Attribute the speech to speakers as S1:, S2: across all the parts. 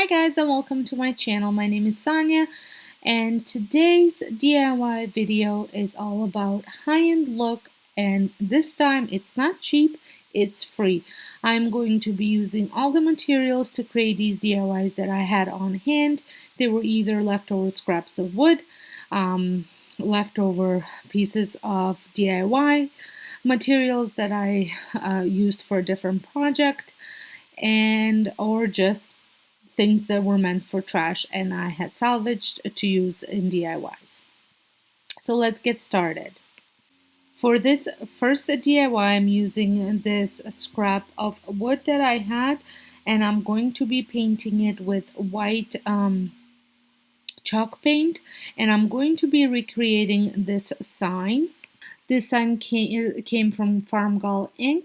S1: Hi guys and welcome to my channel. My name is Sonia and today's DIY video is all about high-end look, and this time it's not cheap, it's free. I'm going to be using all the materials to create these DIYs that I had on hand. They were either leftover scraps of wood, leftover pieces of DIY materials that I used for a different project, and or just things that were meant for trash and I had salvaged to use in DIYs. So let's get started. For this first DIY, I'm using this scrap of wood that I had, and I'm going to be painting it with white chalk paint, and I'm going to be recreating this sign. This sign came from Farmgal Inc.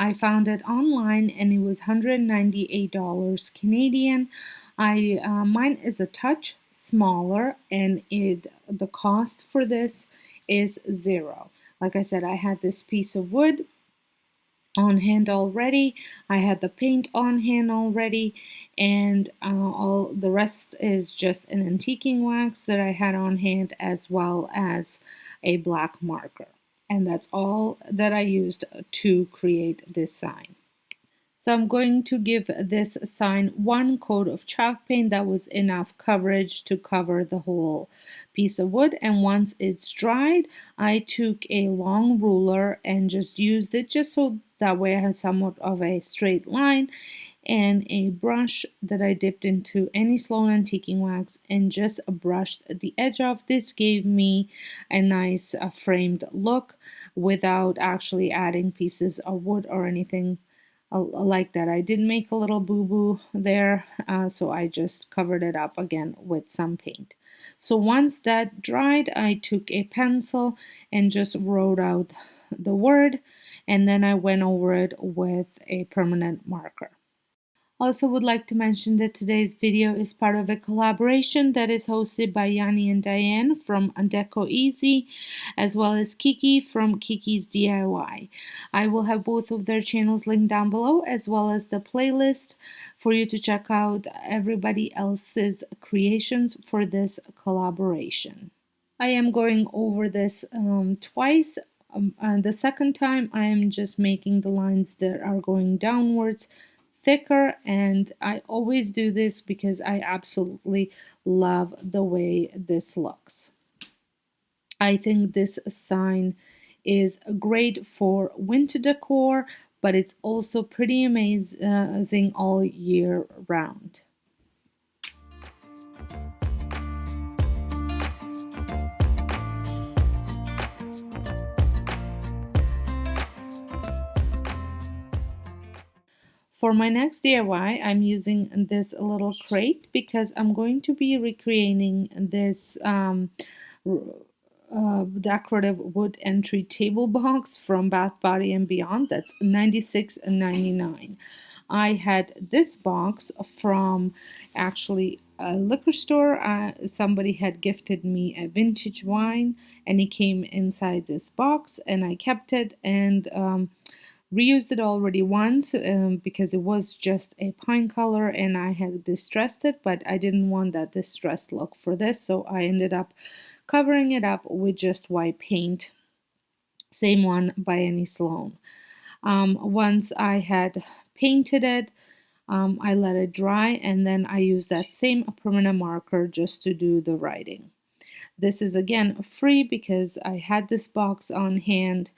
S1: I found it online and it was $198 Canadian. Mine is a touch smaller, and the cost for this is $0. Like I said, I had this piece of wood on hand already. I had the paint on hand already, and all the rest is just an antiquing wax that I had on hand, as well as a black marker. And that's all that I used to create this sign. So I'm going to give this sign one coat of chalk paint. That was enough coverage to cover the whole piece of wood. And once it's dried, I took a long ruler and just used it just so that way I had somewhat of a straight line, and a brush that I dipped into any Sloan antiquing wax and just brushed the edge off. This gave me a nice framed look without actually adding pieces of wood or anything like that. I did make a little boo-boo there, so I just covered it up again with some paint. So once that dried, I took a pencil and just wrote out the word, and then I went over it with a permanent marker. Also would like to mention that today's video is part of a collaboration that is hosted by Yanni and Diane from Deco Easy, as well as Kiki from Kiki's DIY. I will have both of their channels linked down below, as well as the playlist for you to check out everybody else's creations for this collaboration. I am going over this twice. And the second time I am just making the lines that are going downwards thicker, and I always do this because I absolutely love the way this looks. I think this sign is great for winter decor, but it's also pretty amazing all year round. For my next DIY, I'm using this little crate because I'm going to be recreating this decorative wood entry table box from Bath Body & Beyond. That's $96.99. I had this box from actually a liquor store. Somebody had gifted me a vintage wine, and it came inside this box, and I kept it and reused it already once because it was just a pine color and I had distressed it, but I didn't want that distressed look for this, so I ended up covering it up with just white paint, same one by Annie Sloan. Once I had painted it, I let it dry, and then I used that same permanent marker just to do the writing. This is again free because I had this box on hand,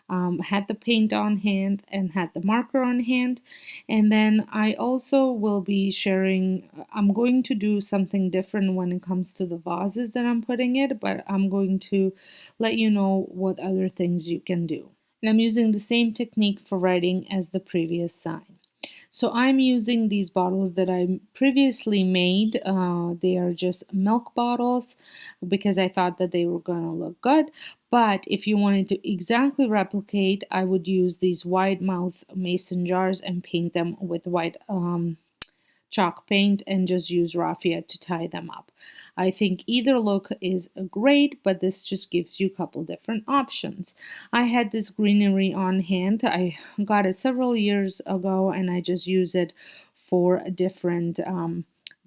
S1: had the paint on hand, and had the marker on hand. And then I also will be sharing, I'm going to do something different when it comes to the vases that I'm putting it, but I'm going to let you know what other things you can do. And I'm using the same technique for writing as the previous sign. So I'm using these bottles that I previously made. They are just milk bottles because I thought that they were going to look good. But if you wanted to exactly replicate, I would use these wide mouth mason jars and paint them with white chalk paint and just use raffia to tie them up. I think either look is great, but this just gives you a couple different options. I had this greenery on hand. I got it several years ago and I just use it for different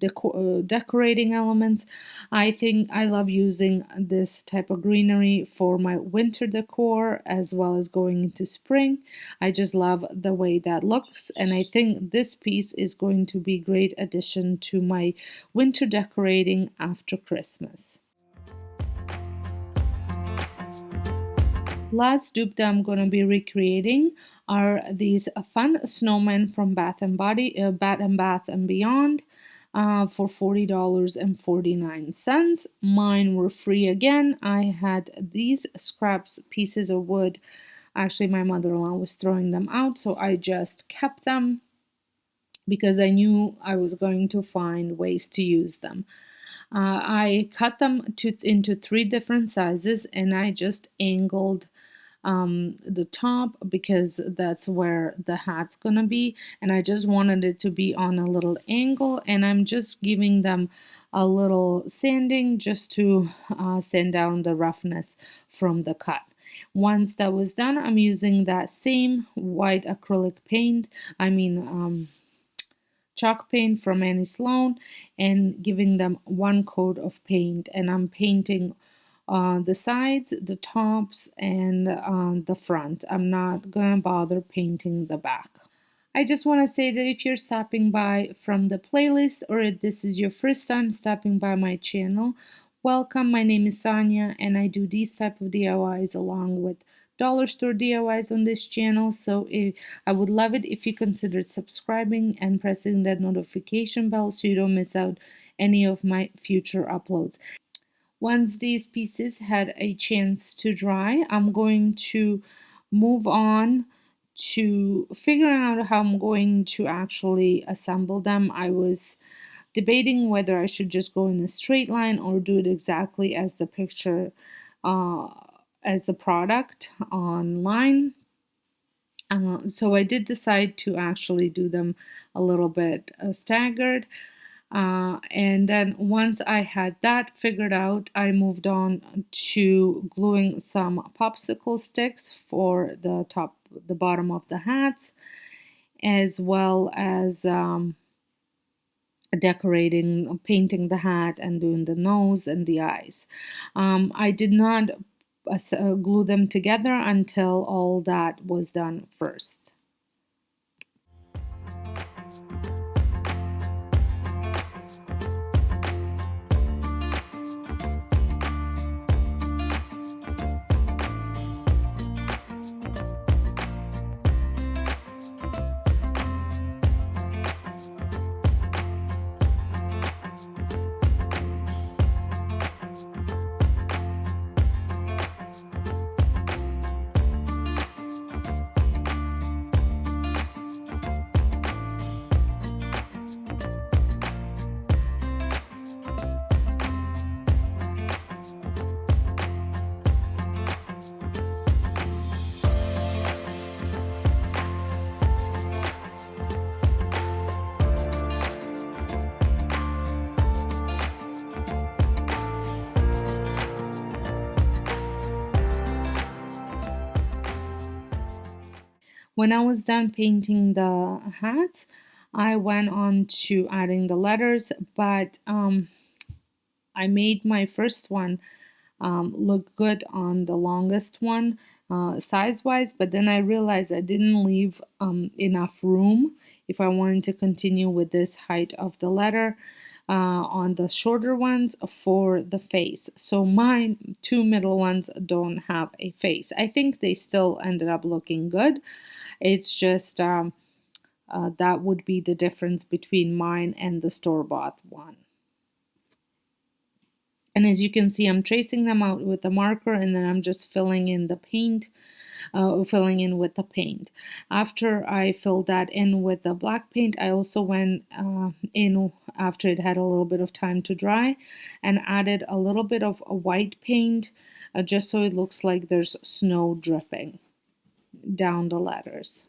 S1: decorating elements. I think I love using this type of greenery for my winter decor as well as going into spring. I just love the way that looks, and I think this piece is going to be a great addition to my winter decorating after Christmas. Last dupe that I'm going to be recreating are these fun snowmen from Bath and Bath and Beyond for $40.49. Mine were free again. I had these scraps, pieces of wood. Actually, my mother-in-law was throwing them out, so I just kept them because I knew I was going to find ways to use them. I cut them into 3 different sizes, and I just angled the top because that's where the hat's gonna be, and I just wanted it to be on a little angle, and I'm just giving them a little sanding just to sand down the roughness from the cut. Once that was done, I'm using that same white acrylic paint, chalk paint from Annie Sloan, and giving them 1 coat of paint, and I'm painting the sides, the tops, and the front. I'm not gonna bother painting the back. I just want to say that if you're stopping by from the playlist, or if this is your first time stopping by my channel, welcome. My name is Sonia, and I do these type of DIYs along with dollar store DIYs on this channel. So I would love it if you considered subscribing and pressing that notification bell so you don't miss out any of my future uploads. Once these pieces had a chance to dry, I'm going to move on to figuring out how I'm going to actually assemble them. I was debating whether I should just go in a straight line or do it exactly as the picture, as the product online. So I did decide to actually do them a little bit staggered. And then once I had that figured out, I moved on to gluing some popsicle sticks for the bottom of the hats, as well as decorating, painting the hat and doing the nose and the eyes. I did not glue them together until all that was done first. When I was done painting the hat, I went on to adding the letters, but I made my first one look good on the longest one size-wise, but then I realized I didn't leave enough room if I wanted to continue with this height of the letter on the shorter ones for the face. So my 2 middle ones don't have a face. I think they still ended up looking good. It's just that would be the difference between mine and the store-bought one. And as you can see, I'm tracing them out with a marker, and then I'm just filling in the paint, with the paint. After I filled that in with the black paint, I also went in after it had a little bit of time to dry and added a little bit of a white paint just so it looks like there's snow dripping down the letters.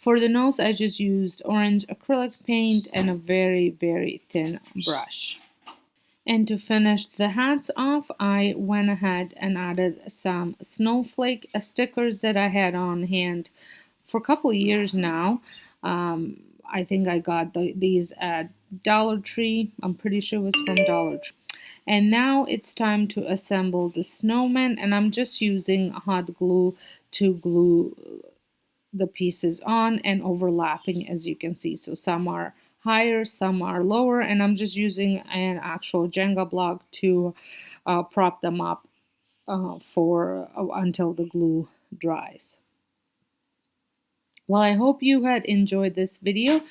S1: For the nose, I just used orange acrylic paint and a very, very thin brush. And to finish the hats off, I went ahead and added some snowflake stickers that I had on hand for a couple of years now. I think I got these at Dollar Tree. I'm pretty sure it was from Dollar Tree. And now it's time to assemble the snowman, and I'm just using hot glue to glue the pieces on and overlapping, as you can see. So some are higher, some are lower, and I'm just using an actual Jenga block to prop them up for until the glue dries. Well, I hope you had enjoyed this video,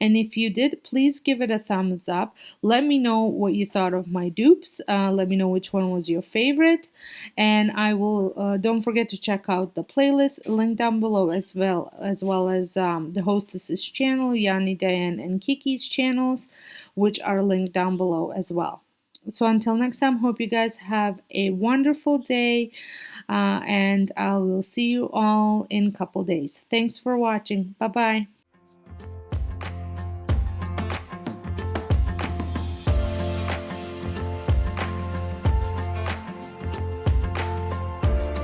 S1: and if you did, please give it a thumbs up. Let me know what you thought of my dupes. Let me know which one was your favorite, and I will don't forget to check out the playlist link down below, as well as the hostess's channel, Yanni, Diane, and Kiki's channels, which are linked down below as well. So until next time, hope you guys have a wonderful day, and I will see you all in a couple days. Thanks for watching. Bye bye.